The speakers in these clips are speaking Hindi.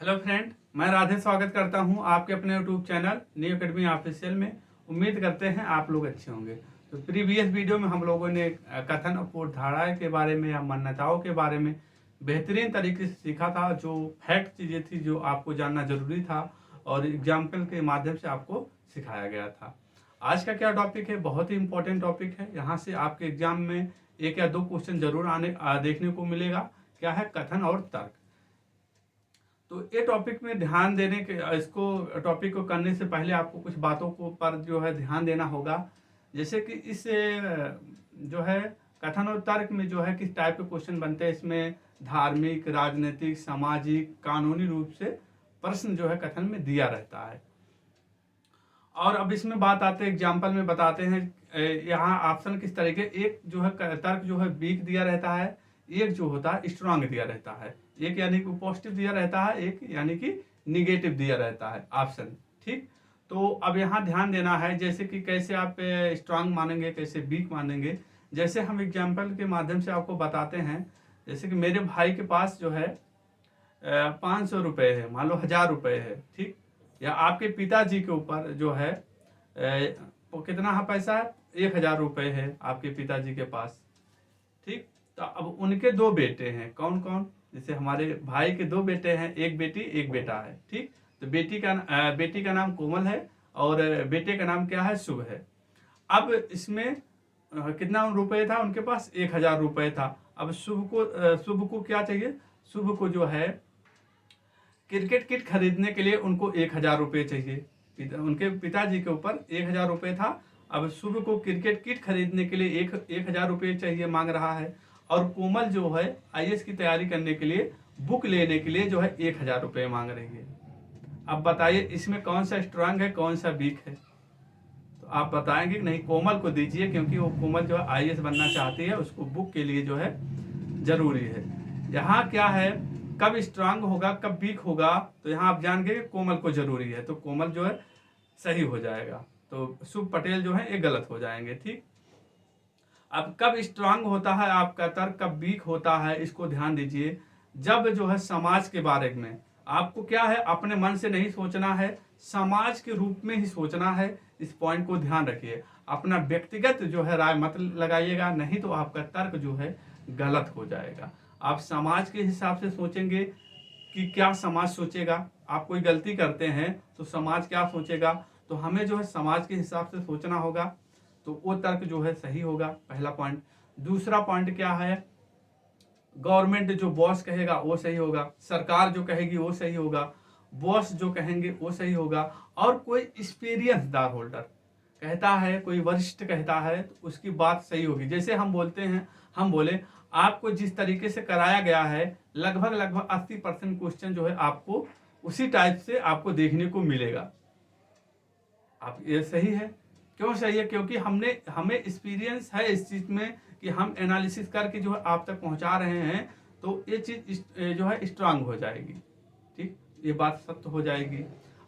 हेलो फ्रेंड, मैं राधे स्वागत करता हूं आपके अपने YouTube channel new academy official में। उम्मीद करते हैं आप लोग अच्छे होंगे। तो प्रीवियस वीडियो में हम लोगों ने कथन और पूर्वधारा के बारे में या मान्यताओं के बारे में बेहतरीन तरीके से सीखा था। जो फैक्ट चीज़ें थी जो आपको जानना जरूरी था और एग्जाम्पल के माध्यम से आपको सिखाया गया था। आज का क्या टॉपिक है, बहुत ही इंपॉर्टेंट टॉपिक है। यहाँ से आपके एग्जाम में एक या दो क्वेश्चन जरूर देखने को मिलेगा। क्या है? कथन और तर्क। तो ये टॉपिक में ध्यान देने के इसको टॉपिक को करने से पहले आपको कुछ बातों को पर जो है ध्यान देना होगा। जैसे कि इस जो है कथन और तर्क में जो है किस टाइप के क्वेश्चन बनते हैं। इसमें धार्मिक, राजनीतिक, सामाजिक, कानूनी रूप से प्रश्न जो है कथन में दिया रहता है। और अब इसमें बात आते हैं, एग्जाम्पल में बताते हैं यहाँ ऑप्शन किस तरीके। एक जो है तर्क जो है वीक दिया रहता है, एक जो होता है स्ट्रांग दिया रहता है। एक यानी कि पॉजिटिव दिया रहता है, एक यानी कि निगेटिव दिया रहता है ऑप्शन। ठीक, तो अब यहाँ ध्यान देना है जैसे कि कैसे आप स्ट्रांग मानेंगे, कैसे वीक मानेंगे। जैसे हम एग्जाम्पल के माध्यम से आपको बताते हैं। जैसे कि मेरे भाई के पास जो है 500 रुपये है, मान लो 1000 रुपये है। ठीक, या आपके पिताजी के ऊपर जो है वो कितना पैसा है, 1000 रुपये है आपके पिताजी के पास। ठीक, तो अब उनके दो बेटे हैं। कौन कौन? जैसे हमारे भाई के दो बेटे हैं, एक बेटी एक बेटा है। ठीक, तो बेटी का नाम कोमल है और बेटे का नाम क्या है, शुभ है। अब इसमें कितना रुपए था उनके पास? 1000 रुपये था। अब शुभ को क्या चाहिए? शुभ को जो है क्रिकेट किट खरीदने के लिए उनको 1000 रुपये चाहिए। उनके पिताजी के ऊपर 1000 रुपये था। अब शुभ को क्रिकेट किट खरीदने के लिए 1000 रुपये चाहिए, मांग रहा है। और कोमल जो है आईएएस की तैयारी करने के लिए बुक लेने के लिए जो है 1000 रुपये मांग रही है। अब बताइए इसमें कौन सा स्ट्रांग है, कौन सा वीक है? तो आप बताएंगे कि नहीं, कोमल को दीजिए, क्योंकि वो कोमल जो है आईएएस बनना चाहती है, उसको बुक के लिए जो है जरूरी है। यहाँ क्या है, कब स्ट्रांग होगा कब वीक होगा, तो यहाँ आप जान गए कोमल को जरूरी है, तो कोमल जो है सही हो जाएगा। तो शुभ पटेल जो है ये गलत हो जाएंगे। ठीक, अब कब स्ट्रांग होता है आपका तर्क, कब वीक होता है, इसको ध्यान दीजिए। जब जो है समाज के बारे में आपको क्या है, अपने मन से नहीं सोचना है, समाज के रूप में ही सोचना है। इस पॉइंट को ध्यान रखिए। अपना व्यक्तिगत जो है राय मत लगाइएगा, नहीं तो आपका तर्क जो है गलत हो जाएगा। आप समाज के हिसाब से सोचेंगे कि क्या समाज सोचेगा। आप कोई गलती करते हैं तो समाज क्या सोचेगा, तो हमें जो है समाज के हिसाब से सोचना होगा, तो वो तर्क जो है सही होगा। पहला पॉइंट। दूसरा पॉइंट क्या है, गवर्नमेंट जो बॉस कहेगा वो सही होगा, सरकार जो कहेगी वो सही होगा, बॉस जो कहेंगे वो सही होगा। और कोई एक्सपीरियंसदार होल्डर कहता है, कोई वरिष्ठ कहता है, तो उसकी बात सही होगी। जैसे हम बोलते हैं, हम बोले आपको जिस तरीके से कराया गया है लगभग 80% क्वेश्चन जो है आपको उसी टाइप से आपको देखने को मिलेगा। आप ये सही है। क्यों सही है? क्योंकि हमें एक्सपीरियंस है इस चीज में कि हम एनालिसिस करके जो है आप तक पहुंचा रहे हैं, तो ये चीज जो है स्ट्रांग हो जाएगी। ठीक, ये बात सत्य हो जाएगी।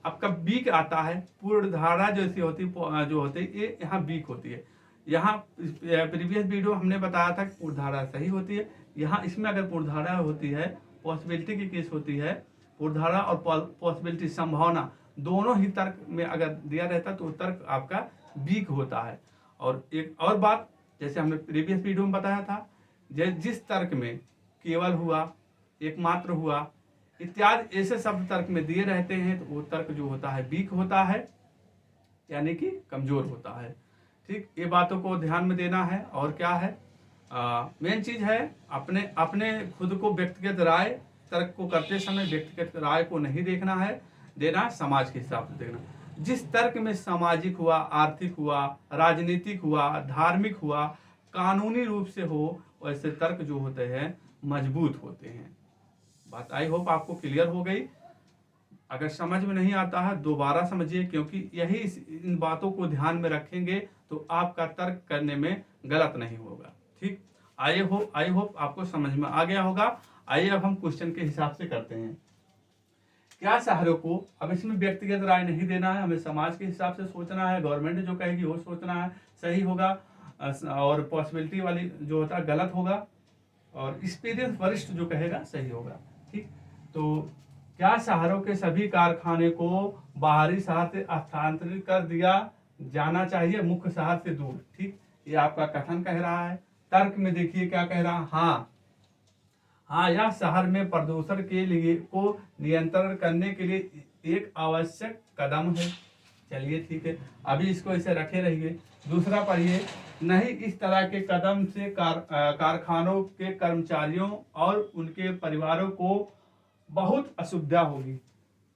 अब कब वीक आता है, पूर्वधारा जैसी होती जो होती है ये यहाँ वीक होती है। यहाँ प्रीवियस वीडियो हमने बताया था कि पूर्वधारा सही होती है। यहाँ इसमें अगर पूर्वधारा होती है, पॉसिबिलिटी की केस होती है, पूर्वधारा और पॉसिबिलिटी संभावना दोनों ही तर्क में अगर दिया रहता तो तर्क आपका वीक होता है। और एक और बात, जैसे हमने प्रीवियस वीडियो में बताया था, जिस तर्क में केवल हुआ, एकमात्र हुआ इत्यादि ऐसे शब्द तर्क में दिए रहते हैं, तो वो तर्क जो होता है वीक होता है, यानी कि कमजोर होता है। ठीक, ये बातों को ध्यान में देना है। और क्या है, मेन चीज है अपने अपने खुद को व्यक्तिगत राय, तर्क को करते समय व्यक्तिगत राय को नहीं देखना है, देना समाज के हिसाब से देखना। जिस तर्क में सामाजिक हुआ, आर्थिक हुआ, राजनीतिक हुआ, धार्मिक हुआ, कानूनी रूप से हो, वैसे तर्क जो होते हैं मजबूत होते हैं। बात आई होप आपको क्लियर हो गई। अगर समझ में नहीं आता है दोबारा समझिए, क्योंकि यही इन बातों को ध्यान में रखेंगे तो आपका तर्क करने में गलत नहीं होगा। ठीक, आई होप आपको समझ में आ गया होगा। आइए अब हम क्वेश्चन के हिसाब से करते हैं। क्या शहरों को, अब इसमें व्यक्तिगत राय नहीं देना है, हमें समाज के हिसाब से सोचना है, गवर्नमेंट जो कहेगी वो सोचना है, सही होगा। और पॉसिबिलिटी वाली जो होता है गलत होगा, और एक्सपीरियंस वरिष्ठ जो कहेगा सही होगा। ठीक, तो क्या शहरों के सभी कारखाने को बाहरी शहर से स्थानांतरित कर दिया जाना चाहिए, मुख्य शहर से दूर। ठीक, ये आपका कथन कह रहा है। तर्क में देखिए क्या कह रहा है। हाँ, यह शहर में प्रदूषण के लिए को नियंत्रण करने के लिए एक आवश्यक कदम है। चलिए ठीक है, अभी इसको ऐसे रखे रहिए। दूसरा पढ़िए, नहीं, इस तरह के कदम से कारखानों के कर्मचारियों और उनके परिवारों को बहुत असुविधा होगी।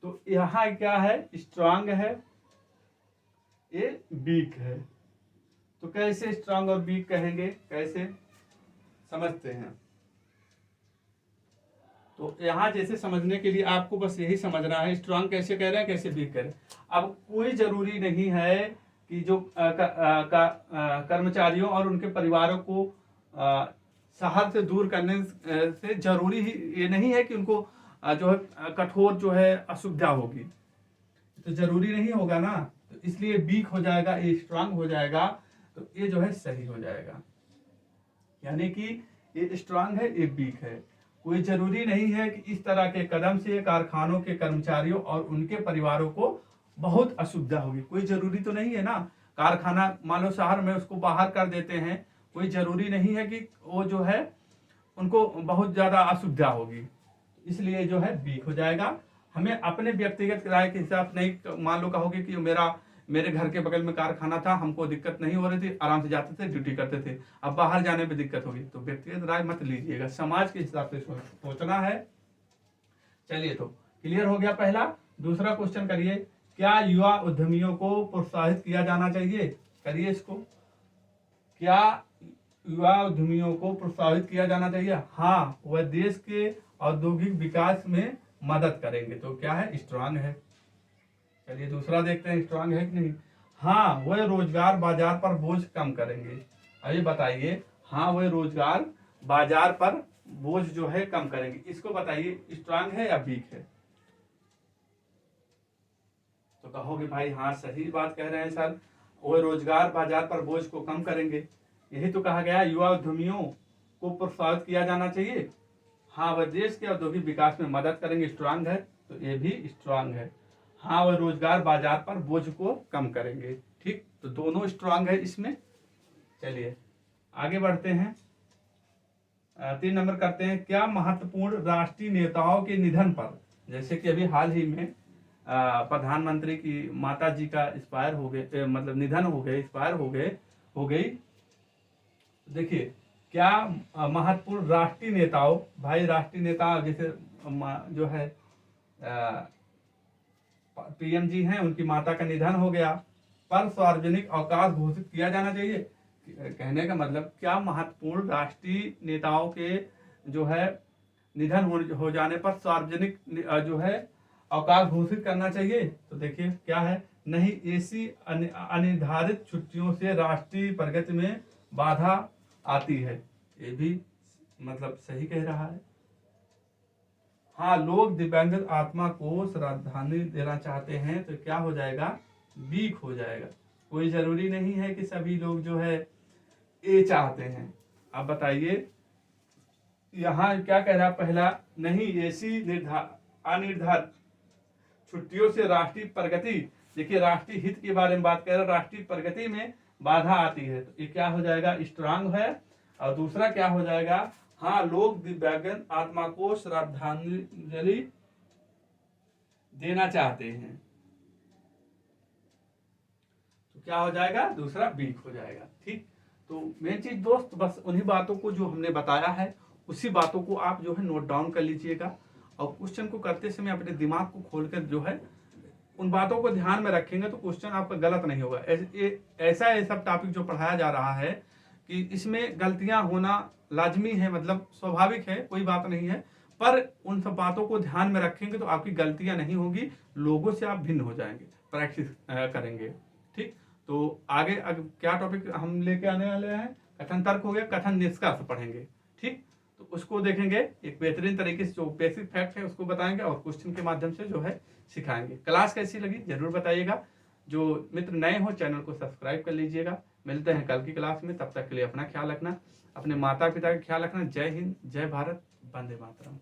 तो यहाँ क्या है, स्ट्रांग है, ये वीक है। तो कैसे स्ट्रांग और वीक कहेंगे, कैसे समझते हैं। तो यहाँ जैसे समझने के लिए आपको बस यही समझना है, स्ट्रांग कैसे कह रहे हैं, कैसे वीक कह रहे हैं। अब कोई जरूरी नहीं है कि जो कर्मचारियों और उनके परिवारों को शहर से दूर करने से जरूरी ही ये नहीं है कि उनको जो है कठोर जो है असुविधा होगी। तो जरूरी नहीं होगा ना, तो इसलिए वीक हो जाएगा, ये स्ट्रांग हो जाएगा, तो ये जो है सही हो जाएगा। यानी कि ये स्ट्रांग है, ये वीक है। कोई जरूरी नहीं है कि इस तरह के कदम से कारखानों के कर्मचारियों और उनके परिवारों को बहुत असुविधा होगी। कोई जरूरी तो नहीं है ना, कारखाना मान लो शहर में, उसको बाहर कर देते हैं, कोई जरूरी नहीं है कि वो जो है उनको बहुत ज्यादा असुविधा होगी, इसलिए जो है वीक हो जाएगा। हमें अपने व्यक्तिगत राय के हिसाब से नहीं, मान लो कहोगे कि मेरे घर के बगल में कारखाना था, हमको दिक्कत नहीं हो रही थी, आराम से जाते थे, ड्यूटी करते थे, अब बाहर जाने में दिक्कत होगी, तो व्यक्तिगत राय मत लीजिएगा, समाज के हिसाब से सोचना है। चलिए, तो क्लियर हो गया पहला। दूसरा क्वेश्चन करिए, क्या युवा उद्यमियों को प्रोत्साहित किया जाना चाहिए। करिए इसको, क्या युवा उद्यमियों को प्रोत्साहित किया जाना चाहिए। हाँ, वह देश के औद्योगिक विकास में मदद करेंगे। तो क्या है, स्ट्रांग है। चलिए दूसरा देखते हैं, स्ट्रांग है कि नहीं। हाँ, वह रोजगार बाजार पर बोझ कम करेंगे। अभी बताइए, हाँ, वह रोजगार बाजार पर बोझ जो है कम करेंगे। इसको बताइए, स्ट्रांग है या वीक है। तो कहोगे भाई हाँ सही बात कह रहे हैं सर, वह रोजगार बाजार पर बोझ को कम करेंगे। यही तो कहा गया, युवा उद्यमियों को प्रोत्साहित किया जाना चाहिए। हाँ, वह देश के औद्योगिक विकास में मदद करेंगे। स्ट्रांग है, तो ये भी स्ट्रांग है। हाँ, वह रोजगार बाजार पर बोझ को कम करेंगे। ठीक, तो दोनों स्ट्रांग है इसमें। चलिए आगे बढ़ते हैं, 3 नंबर करते हैं। क्या महत्वपूर्ण राष्ट्रीय नेताओं के निधन पर, जैसे कि अभी हाल ही में प्रधानमंत्री की माता जी का एक्सपायर हो गए, मतलब निधन हो गए, एक्सपायर हो गई। देखिए, क्या महत्वपूर्ण राष्ट्रीय नेताओं, भाई राष्ट्रीय नेता जैसे जो है पीएम जी हैं, उनकी माता का निधन हो गया, पर सार्वजनिक अवकाश घोषित किया जाना चाहिए। कहने का मतलब, क्या महत्वपूर्ण राष्ट्रीय नेताओं के जो है निधन हो जाने पर सार्वजनिक जो है अवकाश घोषित करना चाहिए। तो देखिए क्या है, नहीं, ऐसी अनिर्धारित छुट्टियों से राष्ट्रीय प्रगति में बाधा आती है। ये भी मतलब सही कह रहा है। हाँ, लोग दिव्यांग आत्मा को श्रद्धांजलि देना चाहते हैं, तो क्या हो जाएगा, वीक हो जाएगा। कोई जरूरी नहीं है कि सभी लोग जो है ए चाहते हैं। अब बताइए यहाँ क्या कह रहा, पहला, नहीं, ऐसी अनिर्धारित छुट्टियों से राष्ट्रीय प्रगति, देखिए राष्ट्रीय हित के बारे में बात कर रहे हैं, राष्ट्रीय प्रगति में बाधा आती है। तो ये क्या हो जाएगा, स्ट्रांग है। और दूसरा क्या हो जाएगा, हाँ, लोग दिव्यांग आत्मा को श्रद्धांजलि देना चाहते हैं। तो क्या हो जाएगा, दूसरा वीक हो जाएगा। ठीक, तो मेन चीज दोस्त, बस उन्हीं बातों को जो हमने बताया है, उसी बातों को आप जो है नोट डाउन कर लीजिएगा, और क्वेश्चन को करते समय अपने दिमाग को खोलकर जो है उन बातों को ध्यान में रखेंगे, तो क्वेश्चन आपका गलत नहीं होगा। ऐसा ये सब टॉपिक जो पढ़ाया जा रहा है कि इसमें गलतियां होना लाजमी है, मतलब स्वाभाविक है, कोई बात नहीं है, पर उन सब बातों को ध्यान में रखेंगे तो आपकी गलतियां नहीं होगी, लोगों से आप भिन्न हो जाएंगे, प्रैक्टिस करेंगे। ठीक, तो आगे क्या टॉपिक हम लेके आने वाले हैं, कथन तर्क हो गया, कथन निष्कर्ष पढ़ेंगे। ठीक, तो उसको देखेंगे, एक बेहतरीन तरीके से जो बेसिक फैक्ट है उसको बताएंगे, और क्वेश्चन के माध्यम से जो है सिखाएंगे। क्लास कैसी लगी जरूर बताइएगा। जो मित्र नए हो चैनल को सब्सक्राइब कर लीजिएगा। मिलते हैं कल की क्लास में, तब तक के लिए अपना ख्याल रखना, अपने माता पिता का ख्याल रखना। जय हिंद, जय भारत, वंदे मातरम।